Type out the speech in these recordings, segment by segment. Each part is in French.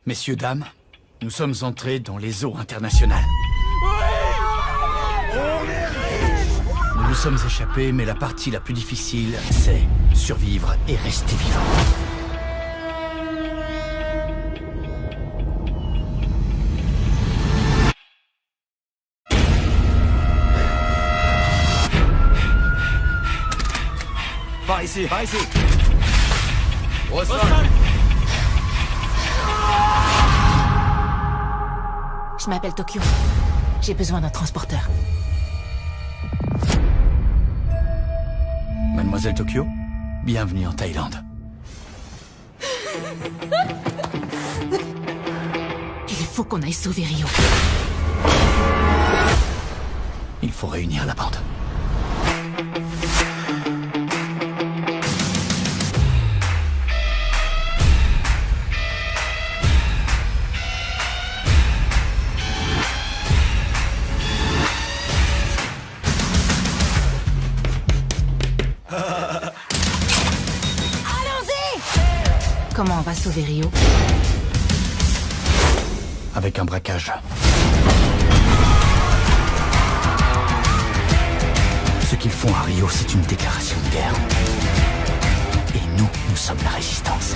Messieurs, dames, nous sommes entrés dans les eaux internationales. Nous nous sommes échappés, mais la partie la plus difficile, c'est survivre et rester vivant. Par ici, par ici. Au sol. Je m'appelle Tokyo. J'ai besoin d'un transporteur. Mademoiselle Tokyo, bienvenue en Thaïlande. Il faut qu'on aille sauver Rio. Il faut réunir la bande. Comment on va sauver Rio? Avec un braquage. Ce qu'ils font à Rio, c'est une déclaration de guerre. Et nous, nous sommes la résistance.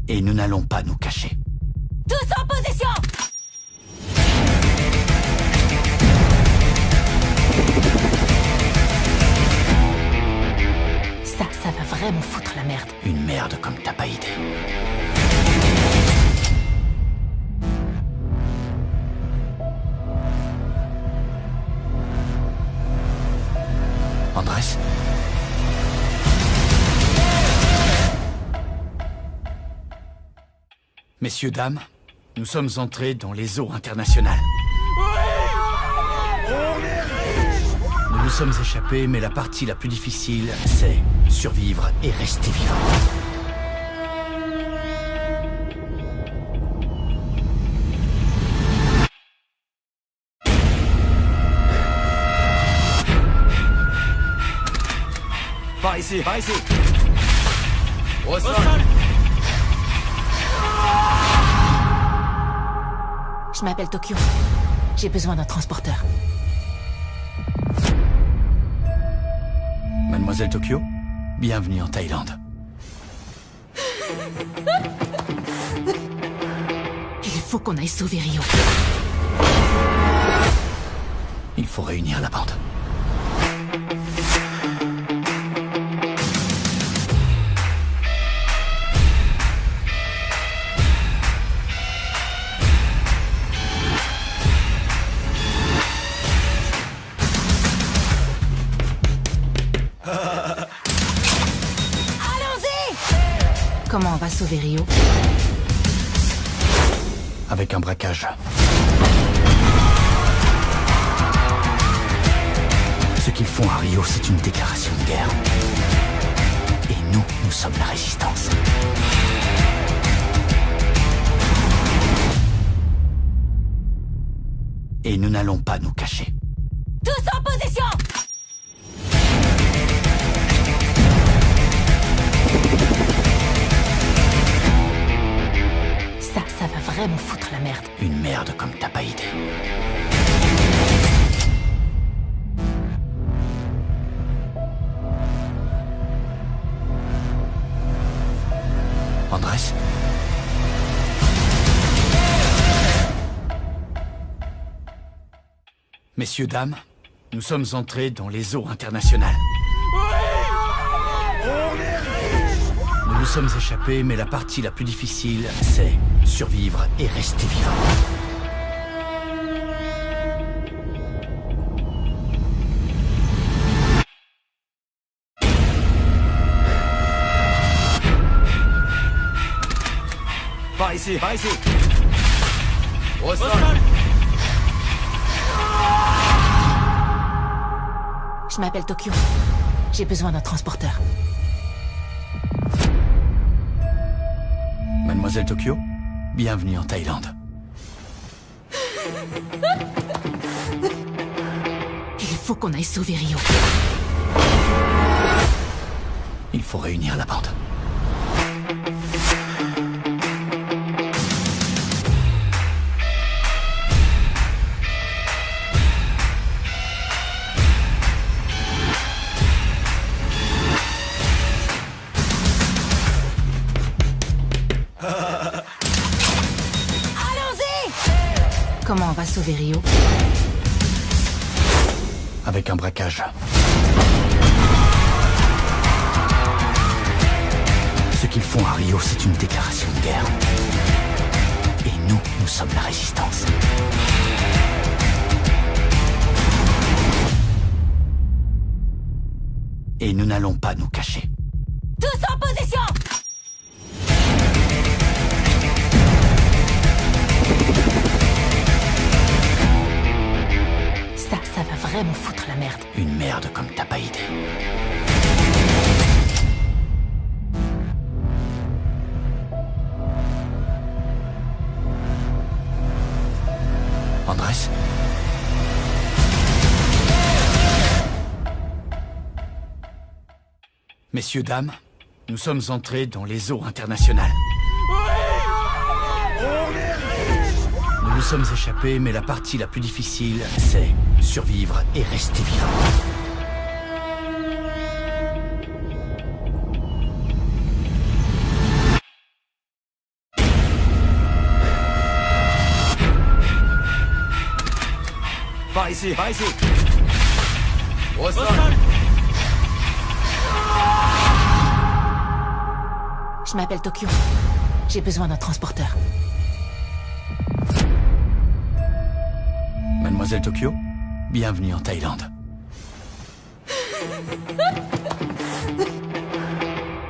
Et nous n'allons pas nous cacher. Tous en position! Ça va vraiment foutre la merde. Une merde comme t'as pas idée. Andrés? Messieurs, dames, nous sommes entrés dans les eaux internationales. Nous nous sommes échappés, mais la partie la plus difficile, c'est survivre et rester vivant. Par ici, par ici. Au sol. Je m'appelle Tokyo. J'ai besoin d'un transporteur. Mademoiselle Tokyo, bienvenue en Thaïlande. Il faut qu'on aille sauver Rio. Il faut réunir la bande. Comment on va sauver Rio? Avec un braquage. Ce qu'ils font à Rio, c'est une déclaration de guerre. Et nous, nous sommes la résistance. Et nous n'allons pas nous cacher. Tous en position! Ça va vraiment foutre la merde. Une merde comme t'as pas idée. Andrés? Messieurs, dames, nous sommes entrés dans les eaux internationales. Nous nous sommes échappés, mais la partie la plus difficile, c'est survivre et rester vivant. Par ici, par ici. Au sol. Je m'appelle Tokyo. J'ai besoin d'un transporteur. Mademoiselle Tokyo, bienvenue en Thaïlande. Il faut qu'on aille sauver Rio. Il faut réunir la bande. Comment on va sauver Rio? Avec un braquage. Ce qu'ils font à Rio, c'est une déclaration de guerre. Et nous, nous sommes la résistance. Et nous n'allons pas nous cacher. Tous en position! Ça va vraiment foutre la merde. Une merde comme t'as pas idée. Andrés? Messieurs, dames, nous sommes entrés dans les eaux internationales. Nous nous sommes échappés, mais la partie la plus difficile, c'est survivre et rester vivant. Par ici, par ici. Au sol. Je m'appelle Tokyo. J'ai besoin d'un transporteur. Mademoiselle Tokyo, bienvenue en Thaïlande.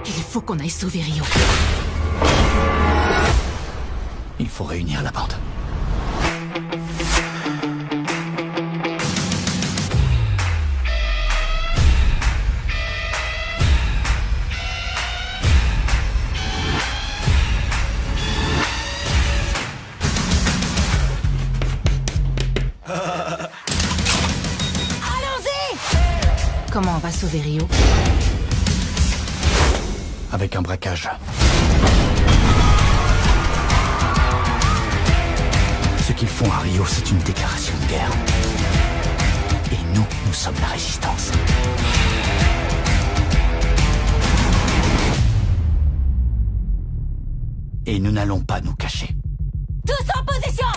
Il faut qu'on aille sauver Rio. Il faut réunir la bande. Comment on va sauver Rio? Avec un braquage. Ce qu'ils font à Rio, c'est une déclaration de guerre. Et nous, nous sommes la résistance. Et nous n'allons pas nous cacher. Tous en position!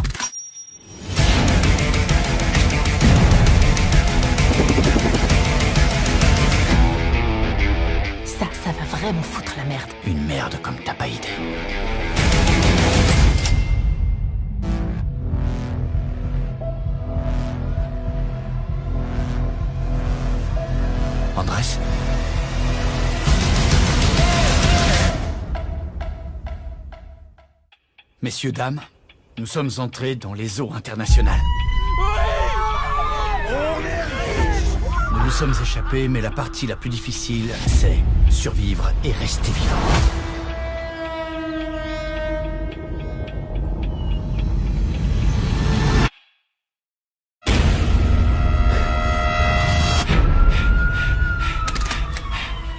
Ça va vraiment foutre la merde. Une merde comme t'as pas idée. Andrés? Messieurs, dames, nous sommes entrés dans les eaux internationales. Nous nous sommes échappés, mais la partie la plus difficile, c'est survivre et rester vivant.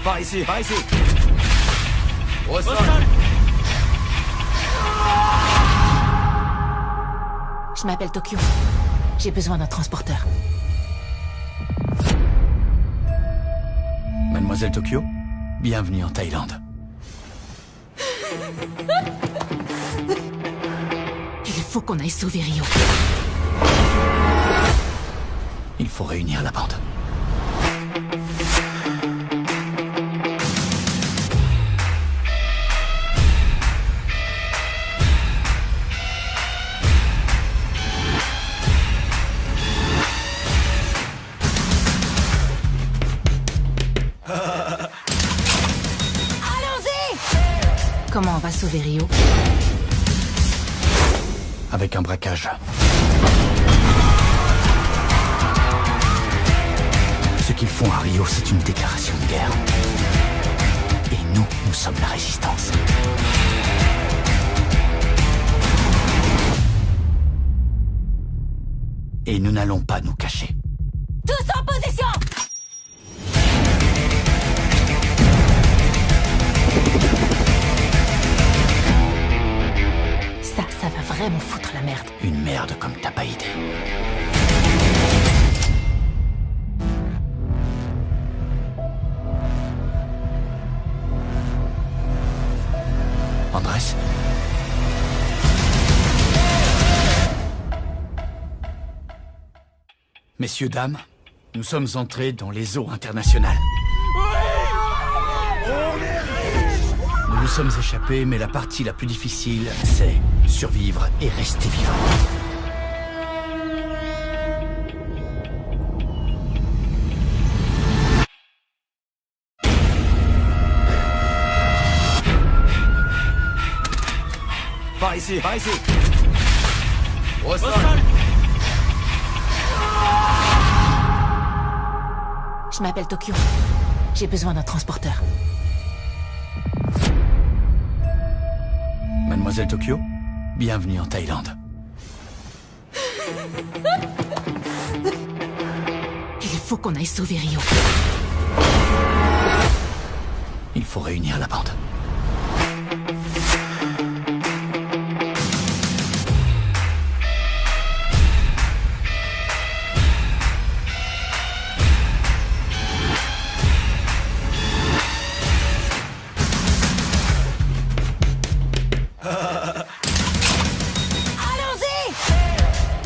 Par ici, par ici. Au sol. Je m'appelle Tokyo. J'ai besoin d'un transporteur. Mademoiselle Tokyo, bienvenue en Thaïlande. Il faut qu'on aille sauver Rio. Il faut réunir la bande. Comment on va sauver Rio? Avec un braquage. Ce qu'ils font à Rio, c'est une déclaration de guerre. Et nous, nous sommes la résistance. Et nous n'allons pas nous cacher. Tous en position! vraiment foutre la merde. Une merde comme t'as pas idée. Andrés? Messieurs, dames, nous sommes entrés dans les eaux internationales. Nous nous sommes échappés, mais la partie la plus difficile, c'est survivre et rester vivant. Par ici, par ici. Au sol. Je m'appelle Tokyo. J'ai besoin d'un transporteur. Mademoiselle Tokyo, bienvenue en Thaïlande. Il faut qu'on aille sauver Rio. Il faut réunir la bande.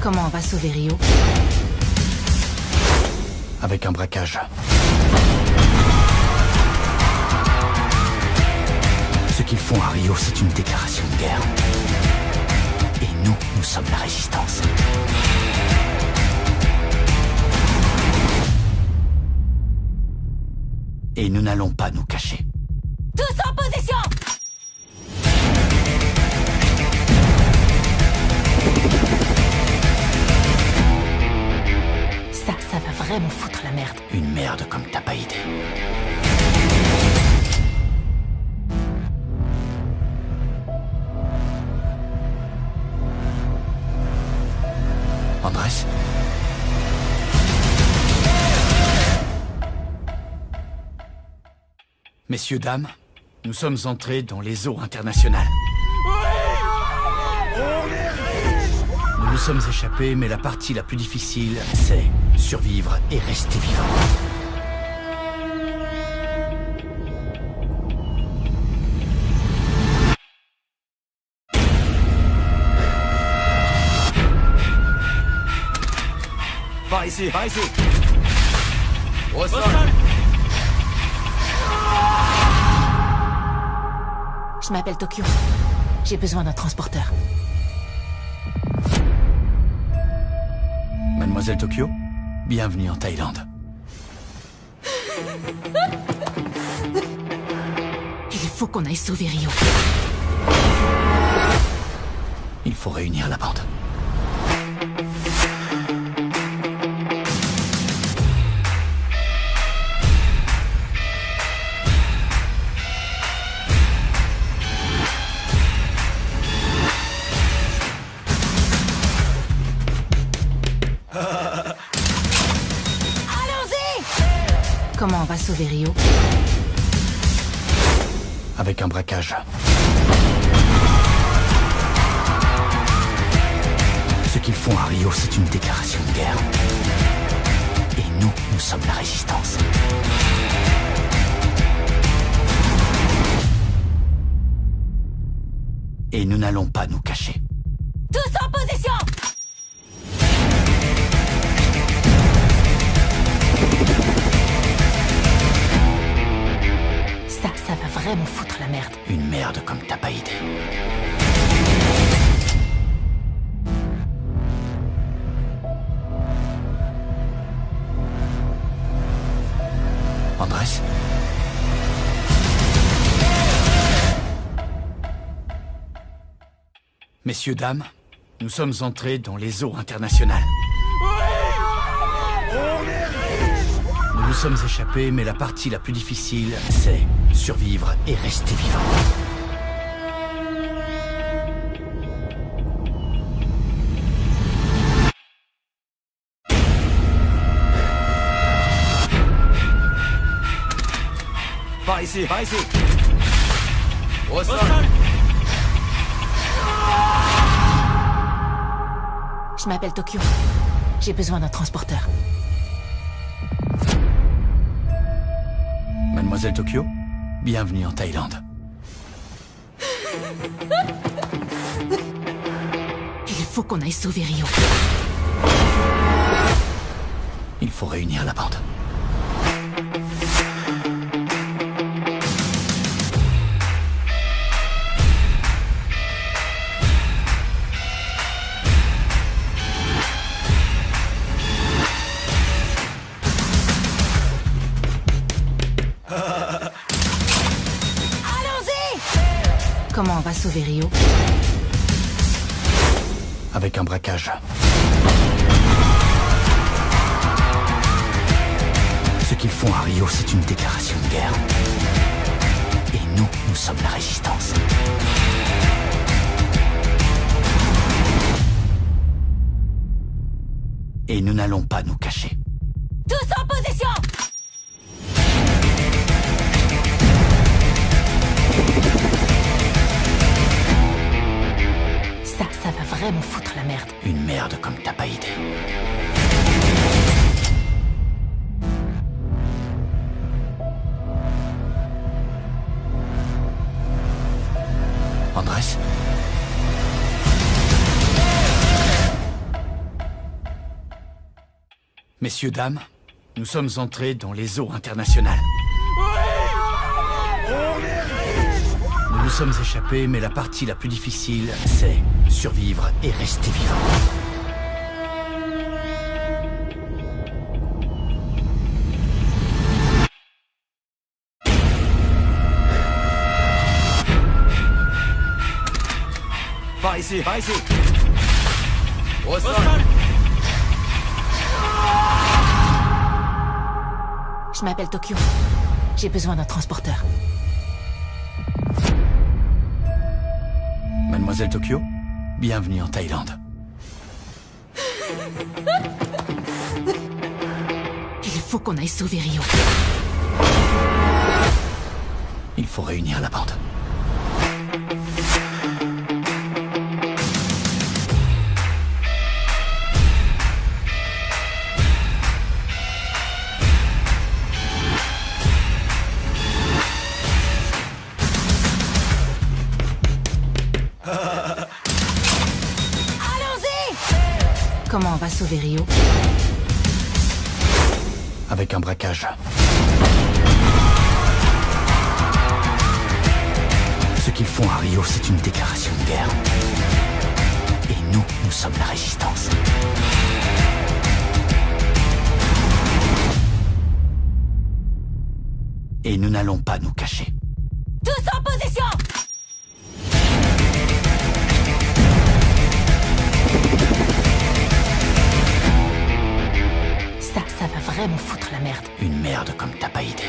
Comment on va sauver Rio? Avec un braquage. Ce qu'ils font à Rio, c'est une déclaration de guerre. Et nous, nous sommes la résistance. Et nous n'allons pas nous cacher. Tous en position! Ça va vraiment foutre la merde. Une merde comme t'as pas idée. Andrés? Messieurs, dames, nous sommes entrés dans les eaux internationales. Nous nous sommes échappés, mais la partie la plus difficile, c'est survivre et rester vivant. Par ici, par ici. Au sol. Je m'appelle Tokyo. J'ai besoin d'un transporteur. Mademoiselle Tokyo, bienvenue en Thaïlande. Il faut qu'on aille sauver Rio. Il faut réunir la bande. Comment on va sauver Rio? Avec un braquage. Ce qu'ils font à Rio, c'est une déclaration de guerre. Et nous, nous sommes la résistance. Et nous n'allons pas nous cacher. Tous en position! Ça va vraiment foutre la merde. Une merde comme t'as pas idée. Andrés? Messieurs, dames, nous sommes entrés dans les eaux internationales. Nous nous sommes échappés, mais la partie la plus difficile, c'est survivre et rester vivant. Par ici, par ici. Au sol. Je m'appelle Tokyo. J'ai besoin d'un transporteur. Mademoiselle Tokyo, bienvenue en Thaïlande. Il faut qu'on aille sauver Rio. Il faut réunir la bande. Comment on va sauver Rio? Avec un braquage. Ce qu'ils font à Rio, c'est une déclaration de guerre. Et nous, nous sommes la résistance. Et nous n'allons pas nous cacher. Tous en position! Ça va vraiment foutre la merde. Une merde comme t'as pas idée. Andrés? Messieurs, dames, nous sommes entrés dans les eaux internationales. Nous nous sommes échappés, mais la partie la plus difficile, c'est survivre et rester vivant. Par ici, par ici. Au sol. Je m'appelle Tokyo. J'ai besoin d'un transporteur. Mademoiselle Tokyo, bienvenue en Thaïlande. Il faut qu'on aille sauver Rio. Il faut réunir la bande. Comment on va sauver Rio? Avec un braquage. Ce qu'ils font à Rio, c'est une déclaration de guerre. Et nous, nous sommes la résistance. Et nous n'allons pas nous cacher. Tous en position! Ça va vraiment foutre la merde. Une merde comme t'as pas idée.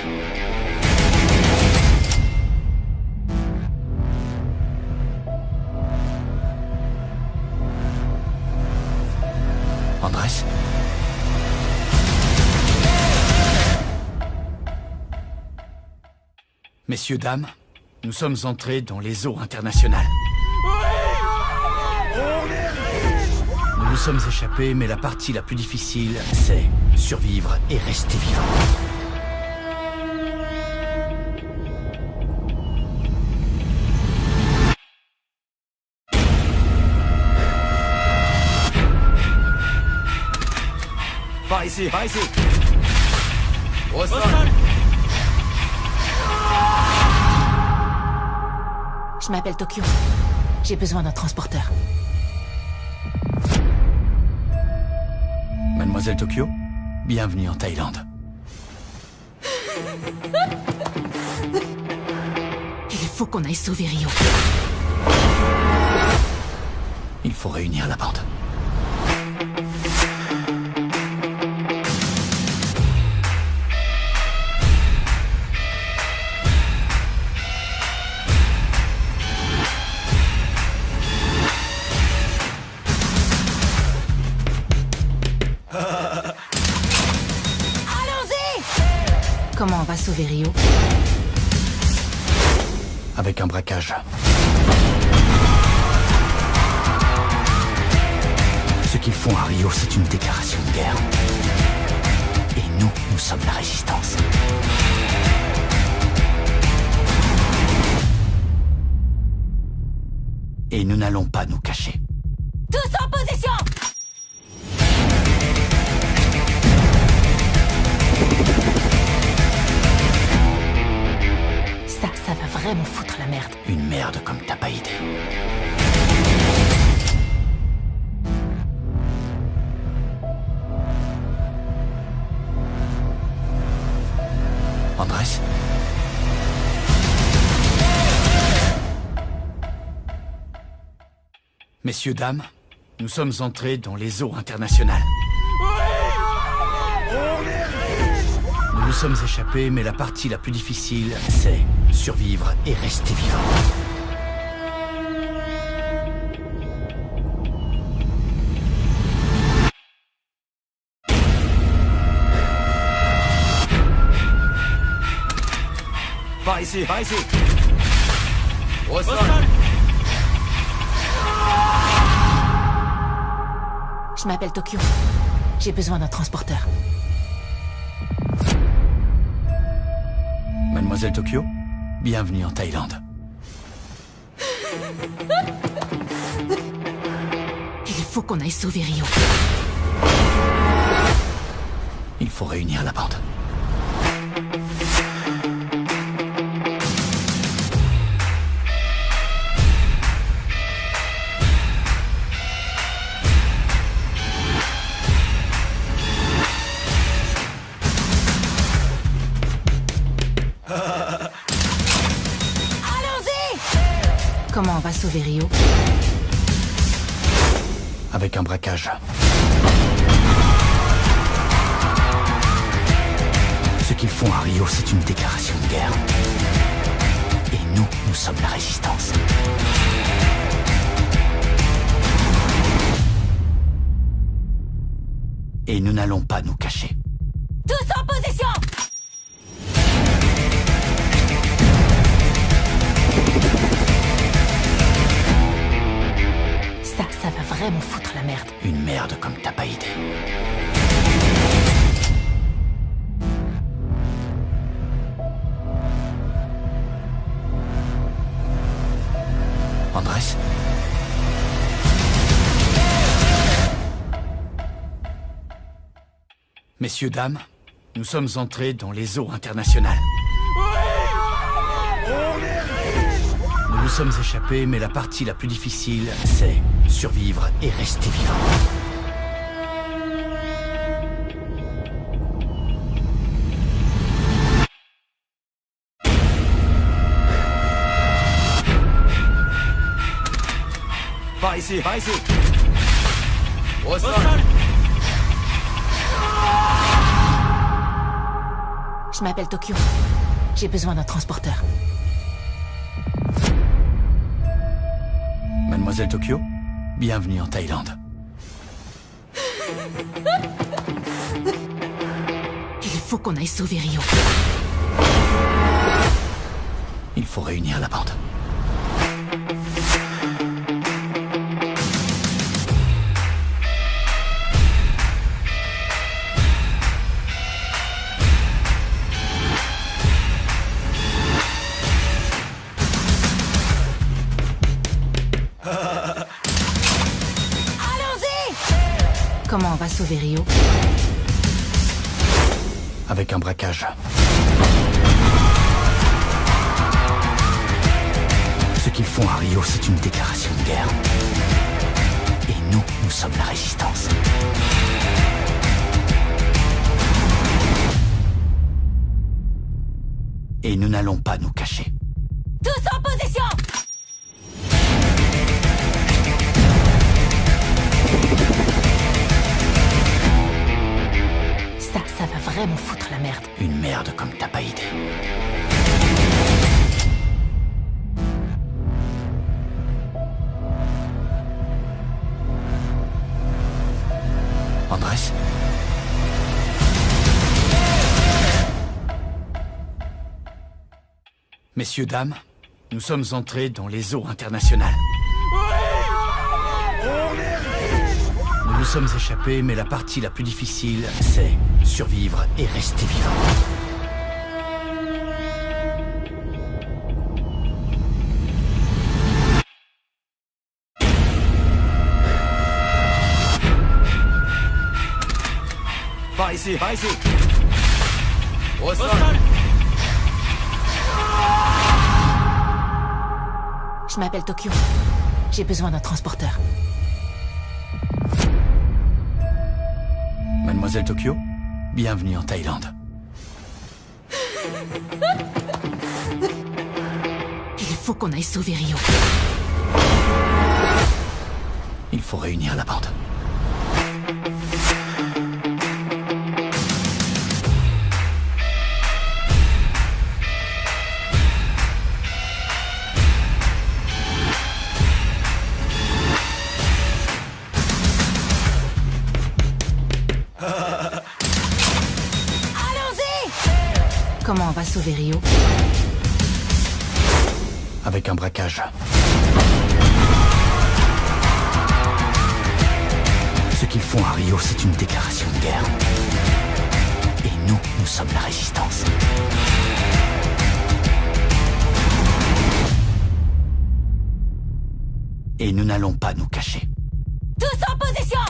Andrés? Messieurs, dames, nous sommes entrés dans les eaux internationales. Nous nous sommes échappés, mais la partie la plus difficile, c'est survivre et rester vivant. Par ici, par ici. Au sol. Je m'appelle Tokyo. J'ai besoin d'un transporteur. Mademoiselle Tokyo, bienvenue en Thaïlande. Il faut qu'on aille sauver Rio. Il faut réunir la bande. Comment on va sauver Rio? Avec un braquage. Ce qu'ils font à Rio, c'est une déclaration de guerre. Et nous sommes la résistance. Et nous n'allons pas nous cacher. Tous en position! Ça va vraiment foutre la merde. Une merde comme t'as pas idée. Andrés? Messieurs, dames, nous sommes entrés dans les eaux internationales. Nous nous sommes échappés, mais la partie la plus difficile, c'est survivre et rester vivant. Par ici, par ici. Au sol. Je m'appelle Tokyo. J'ai besoin d'un transporteur. Mademoiselle Tokyo, bienvenue en Thaïlande. Il faut qu'on aille sauver Rio. Il faut réunir la bande. Comment on va sauver Rio? Avec un braquage. Ce qu'ils font à Rio, c'est une déclaration de guerre. Et nous sommes la résistance. Et nous n'allons pas nous cacher. Tous en position! Ça va vraiment foutre la merde. Une merde comme t'as pas idée. Andrés? Messieurs, dames, nous sommes entrés dans les eaux internationales. Nous nous sommes échappés, mais la partie la plus difficile, c'est survivre et rester vivant. Par ici, par ici. Au sol. Je m'appelle Tokyo. J'ai besoin d'un transporteur. Mademoiselle Tokyo, bienvenue en Thaïlande. Il faut qu'on aille sauver Rio. Il faut réunir la bande. Comment on va sauver Rio? Avec un braquage. Ce qu'ils font à Rio, c'est une déclaration de guerre. Et nous sommes la résistance. Et nous n'allons pas nous cacher. Tous en position! Ça va vraiment foutre la merde. Une merde comme t'as pas idée. Andrés? Messieurs, dames, nous sommes entrés dans les eaux internationales. Nous nous nous sommes échappés, mais la partie la plus difficile, c'est survivre et rester vivant. Par ici, par ici. Au sol. Je m'appelle Tokyo. J'ai besoin d'un transporteur. Mademoiselle Tokyo, bienvenue en Thaïlande. Il faut qu'on aille sauver Rio. Il faut réunir la bande. Comment on va sauver Rio? Avec un braquage. Ce qu'ils font à Rio, c'est une déclaration de guerre. Et nous, nous sommes la résistance. Et nous n'allons pas nous cacher. Tous en position!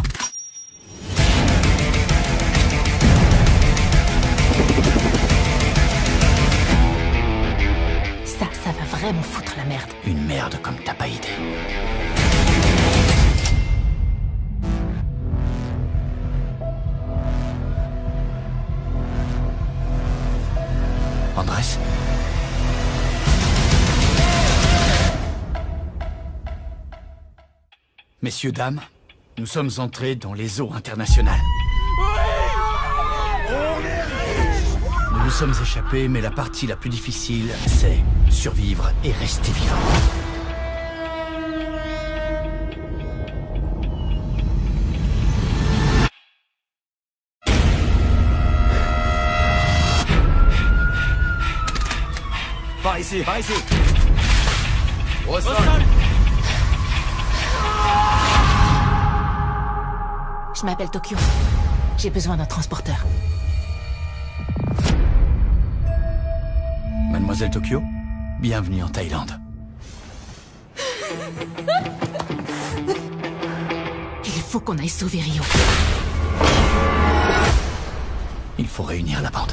Ça va vraiment foutre la merde. Une merde comme t'as pas idée. Andrés? Messieurs, dames, nous sommes entrés dans les eaux internationales. Nous nous sommes échappés, mais la partie la plus difficile, c'est survivre et rester vivant. Par ici, par ici. Au sol. Je m'appelle Tokyo. J'ai besoin d'un transporteur. Mademoiselle Tokyo, bienvenue en Thaïlande. Il faut qu'on aille sauver Rio. Il faut réunir la bande.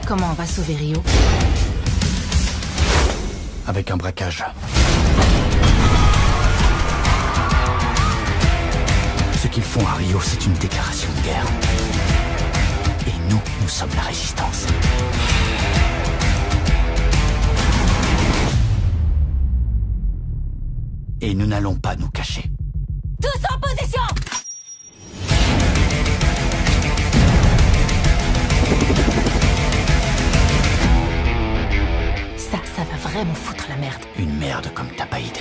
Comment on va sauver Rio? Avec un braquage. Ce qu'ils font à Rio, c'est une déclaration de guerre. Et nous, nous sommes la résistance. Et nous n'allons pas nous cacher. Tous en position! Ça va vraiment foutre la merde. Une merde comme t'as pas idée.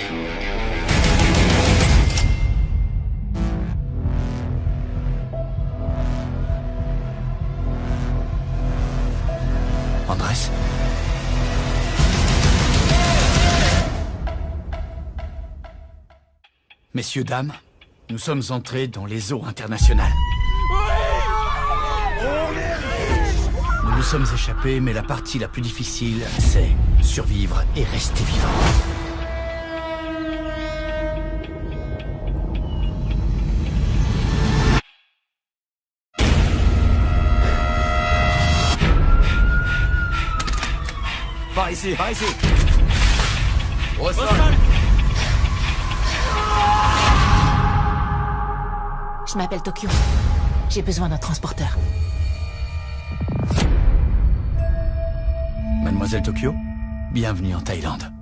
Andrés? Messieurs, dames, nous sommes entrés dans les eaux internationales. Nous nous sommes échappés, mais la partie la plus difficile, c'est survivre et rester vivant. Par ici, par ici. Au sol. Je m'appelle Tokyo. J'ai besoin d'un transporteur. Mademoiselle Tokyo, bienvenue en Thaïlande.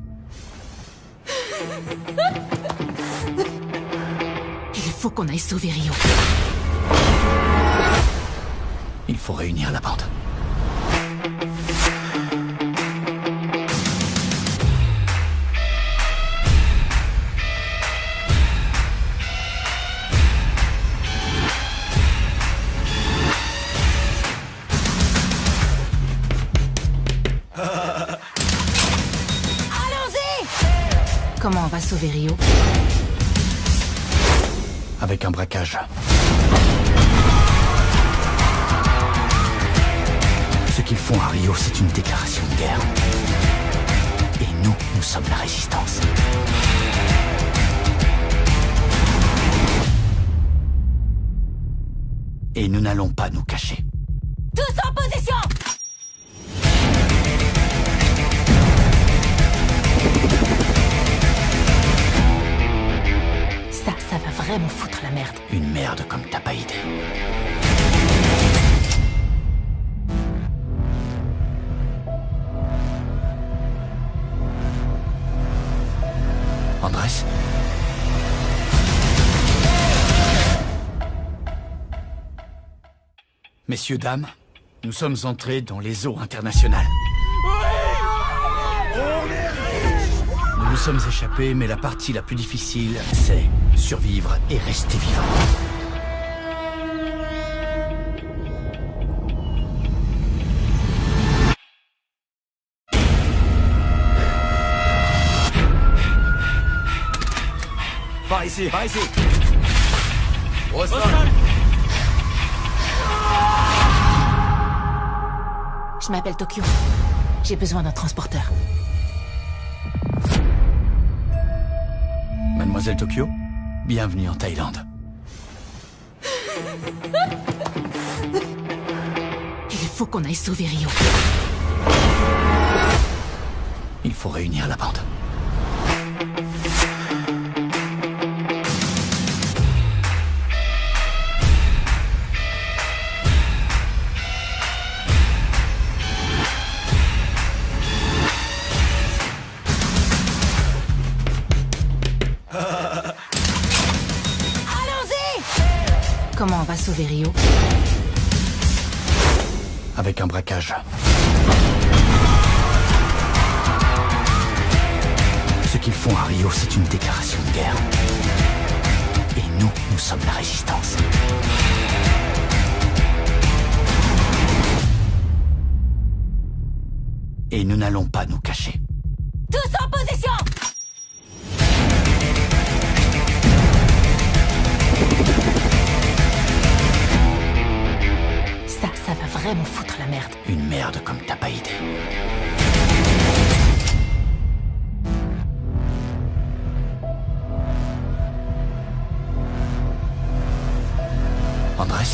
Il faut qu'on aille sauver Rio. Il faut réunir la bande. va sauver Rio? Avec un braquage. Ce qu'ils font à Rio, c'est une déclaration de guerre. Et nous sommes la résistance. Et nous n'allons pas nous cacher. Tous en position! Ça va vraiment foutre la merde. Une merde comme t'as pas idée. Andrés? Messieurs, dames, nous sommes entrés dans les eaux internationales. Nous nous sommes échappés, mais la partie la plus difficile, c'est survivre et rester vivant. Par ici, par ici. Au sol. Je m'appelle Tokyo. J'ai besoin d'un transporteur. Mademoiselle Tokyo, bienvenue en Thaïlande. Il faut qu'on aille sauver Rio. Il faut réunir la bande. Comment on va sauver Rio? Avec un braquage. Ce qu'ils font à Rio, c'est une déclaration de guerre. Et nous sommes la résistance. Et nous n'allons pas nous cacher. Tous en position! Ça va vraiment foutre la merde. Une merde comme t'as pas idée. Andrés?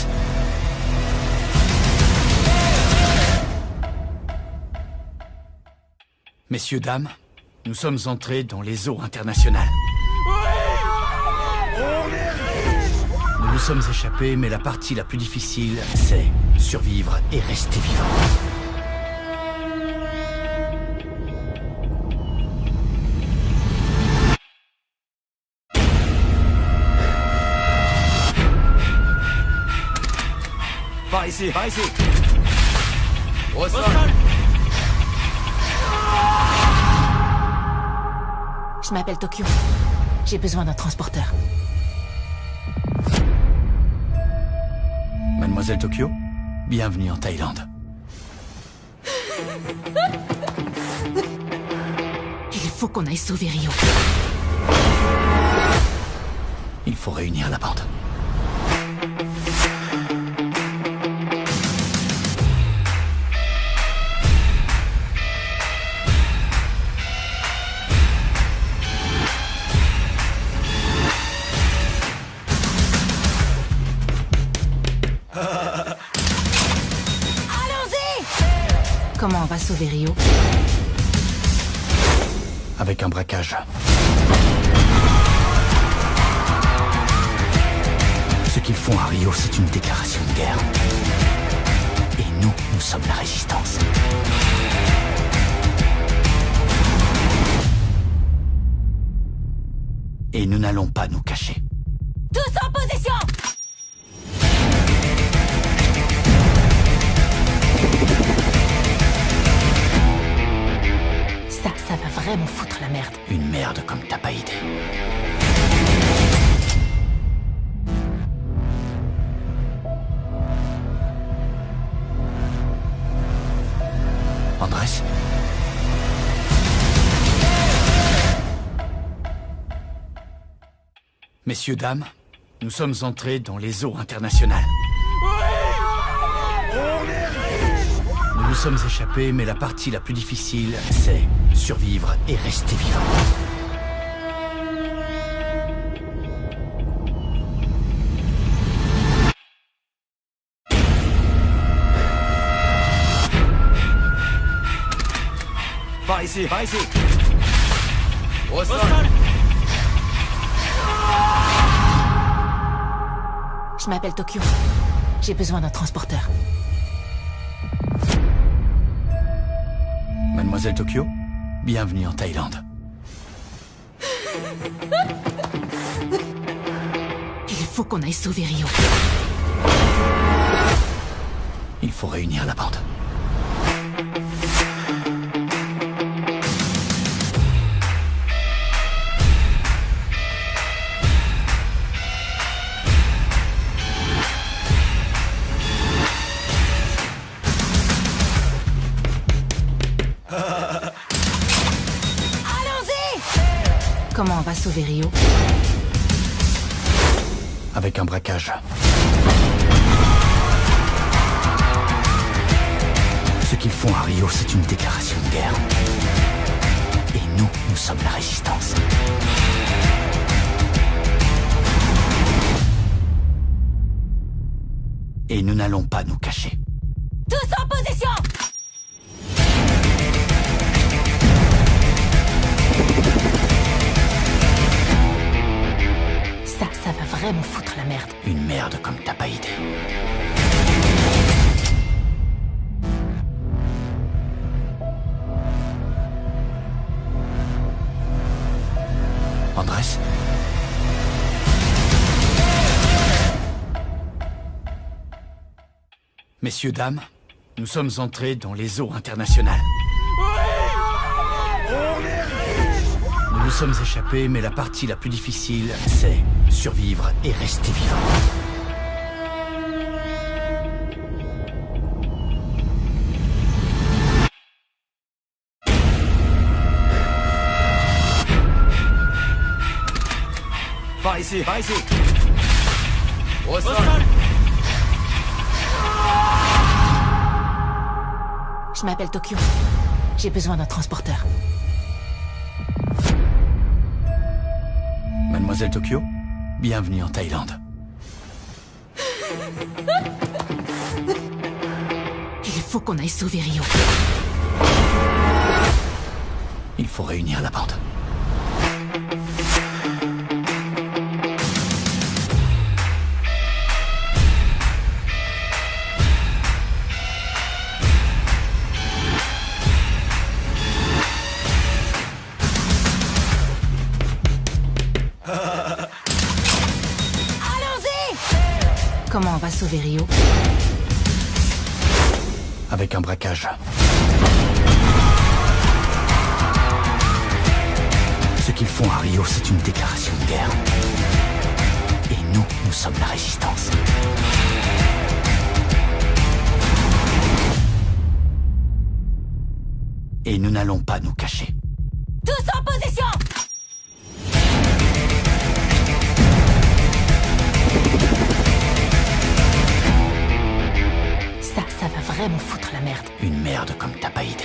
Messieurs, dames, nous sommes entrés dans les eaux internationales. Nous nous sommes échappés, mais la partie la plus difficile, c'est survivre et rester vivant. Par ici, par ici. Au sol. Je m'appelle Tokyo. J'ai besoin d'un transporteur. Mademoiselle Tokyo, bienvenue en Thaïlande. Il faut qu'on aille sauver Rio. Il faut réunir la bande. Comment on va sauver Rio? Avec un braquage. Ce qu'ils font à Rio, c'est une déclaration de guerre. Et nous sommes la résistance. Et nous n'allons pas nous cacher. Tous en position! Ça va vraiment foutre la merde. Une merde comme t'as pas idée. Andrés? Messieurs, dames, nous sommes entrés dans les eaux internationales. Nous nous sommes échappés, mais la partie la plus difficile, c'est survivre et rester vivant. Par ici, par ici. Au sol. Je m'appelle Tokyo. J'ai besoin d'un transporteur. Mademoiselle Tokyo, bienvenue en Thaïlande. Il faut qu'on aille sauver Rio. Il faut réunir la bande. Comment on va sauver Rio? Avec un braquage. Ce qu'ils font à Rio, c'est une déclaration de guerre. Et nous, nous sommes la résistance. Et nous n'allons pas nous cacher. Tous en position! Ça va vraiment foutre la merde. Une merde comme t'as pas idée. Andrés? Messieurs, dames, nous sommes entrés dans les eaux internationales. Nous nous sommes échappés, mais la partie la plus difficile, c'est survivre et rester vivant. Par ici, par ici. Au sol. Je m'appelle Tokyo. J'ai besoin d'un transporteur. Mademoiselle Tokyo, bienvenue en Thaïlande. Il faut qu'on aille sauver Rio. Il faut réunir la bande. Comment on va sauver Rio? Avec un braquage. Ce qu'ils font à Rio, c'est une déclaration de guerre. Et nous, nous sommes la résistance. Et nous n'allons pas nous cacher. Tous en position! Ça va vraiment foutre la merde. Une merde comme t'as pas idée.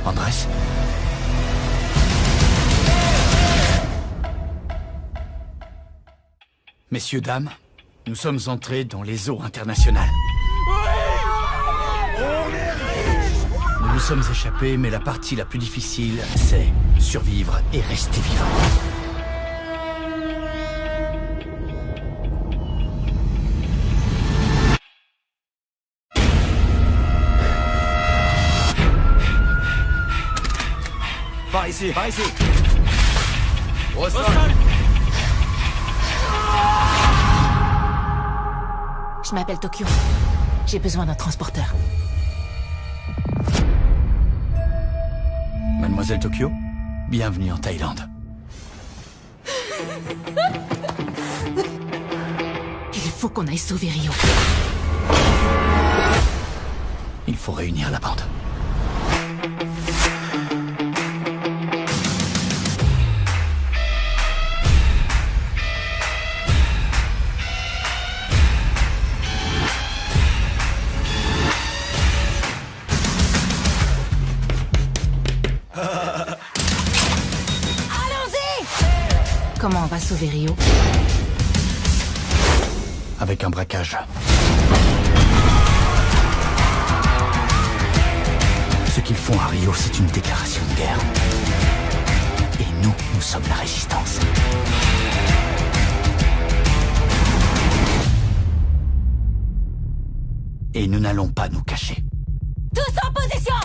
Andrés? Messieurs, dames, nous sommes entrés dans les eaux internationales. Nous nous sommes échappés, mais la partie la plus difficile, c'est survivre et rester vivant. Par ici, par ici. Au sol. Je m'appelle Tokyo. J'ai besoin d'un transporteur. Mademoiselle Tokyo, bienvenue en Thaïlande. Il faut qu'on aille sauver Rio. faut réunir la bande. Comment on va sauver Rio? Avec un braquage. Ce qu'ils font à Rio, c'est une déclaration de guerre. Et nous sommes la résistance. Et nous n'allons pas nous cacher. Tous en position!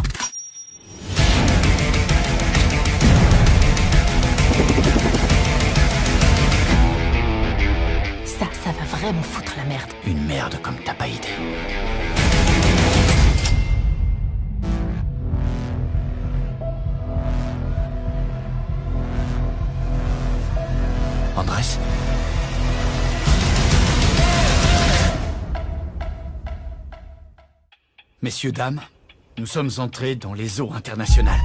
Ça va vraiment foutre la merde. Une merde comme t'as pas idée. Andrés? Messieurs, dames, nous sommes entrés dans les eaux internationales.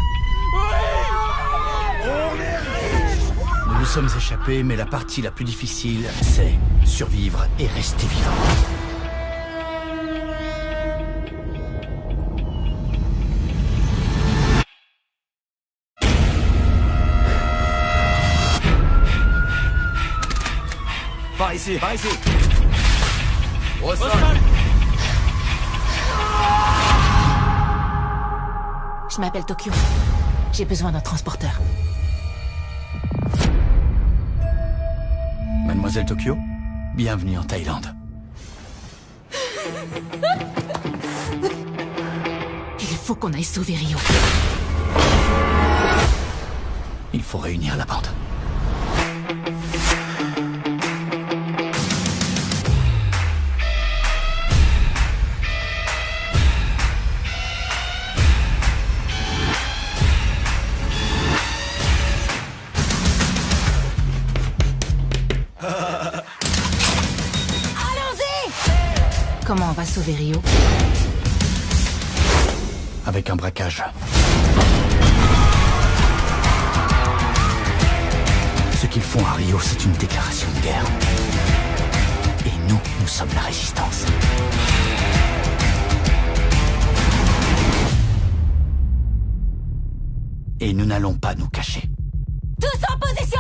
Nous nous sommes échappés, mais la partie la plus difficile, c'est survivre et rester vivant. Par ici, par ici. Au sol. Je m'appelle Tokyo. J'ai besoin d'un transporteur. Mademoiselle Tokyo, bienvenue en Thaïlande. Il faut qu'on aille sauver Rio. Il faut réunir la bande. Comment on va sauver Rio? Avec un braquage. Ce qu'ils font à Rio, c'est une déclaration de guerre. Et nous sommes la résistance. Et nous n'allons pas nous cacher. Tous en position!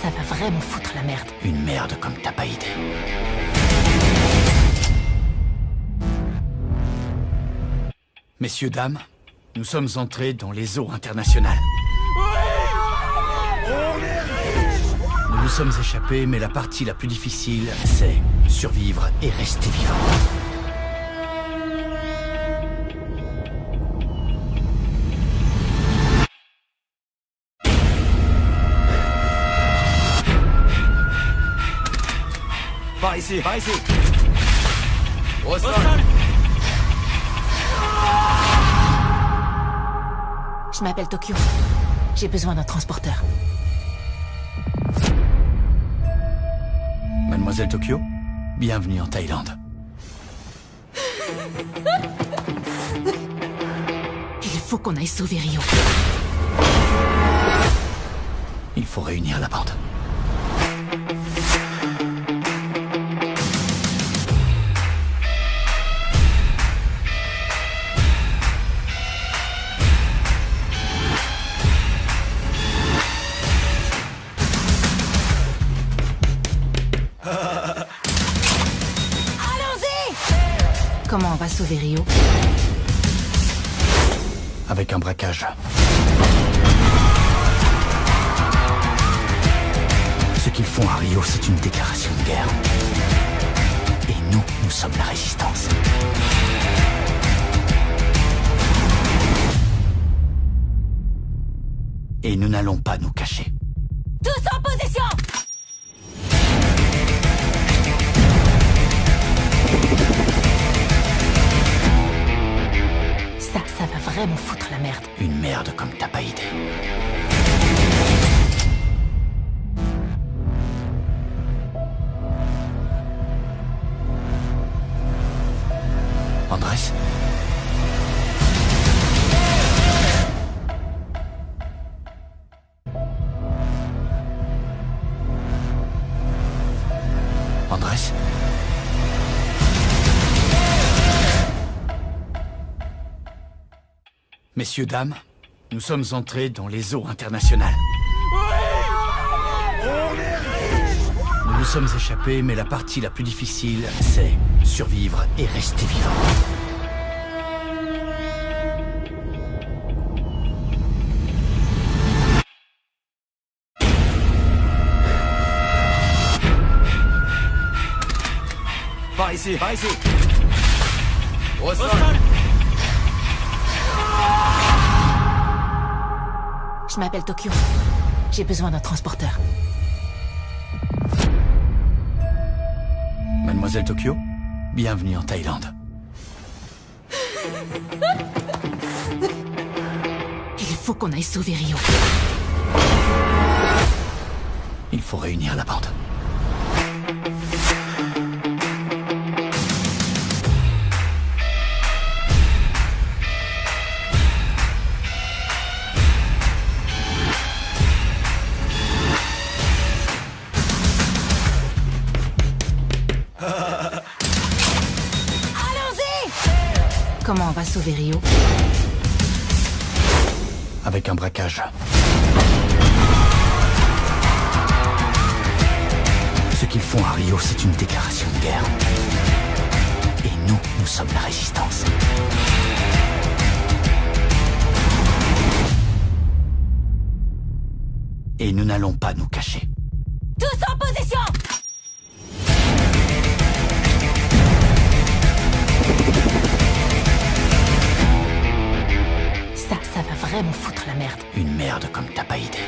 Ça va vraiment foutre la merde. Une merde comme t'as pas idée. Messieurs, dames, nous sommes entrés dans les eaux internationales. Nous nous sommes échappés, mais la partie la plus difficile, c'est survivre et rester vivant. Par ici, par ici. Au sol. Je m'appelle Tokyo. J'ai besoin d'un transporteur. Mademoiselle Tokyo, bienvenue en Thaïlande. Il faut qu'on aille sauver Rio. Il faut réunir la bande. Comment on va sauver Rio? Avec un braquage. Ce qu'ils font à Rio, c'est une déclaration de guerre. Et nous sommes la résistance. Et nous n'allons pas nous cacher. Tous en position! Ça va vraiment foutre la merde. Une merde comme t'as pas idée. Andrés? Andrés? Messieurs, dames, nous sommes entrés dans les eaux internationales. Nous nous sommes échappés, mais la partie la plus difficile, c'est survivre et rester vivant. Par ici, par ici. Au sol. Je m'appelle Tokyo. J'ai besoin d'un transporteur. Mademoiselle Tokyo, bienvenue en Thaïlande. Il faut qu'on aille sauver Rio. Il faut réunir la bande. Comment on va sauver Rio? Avec un braquage. Ce qu'ils font à Rio, c'est une déclaration de guerre. Et nous, nous sommes la résistance. Et nous n'allons pas nous cacher. Tous en position! Ça va vraiment foutre la merde. Une merde comme t'as pas idée.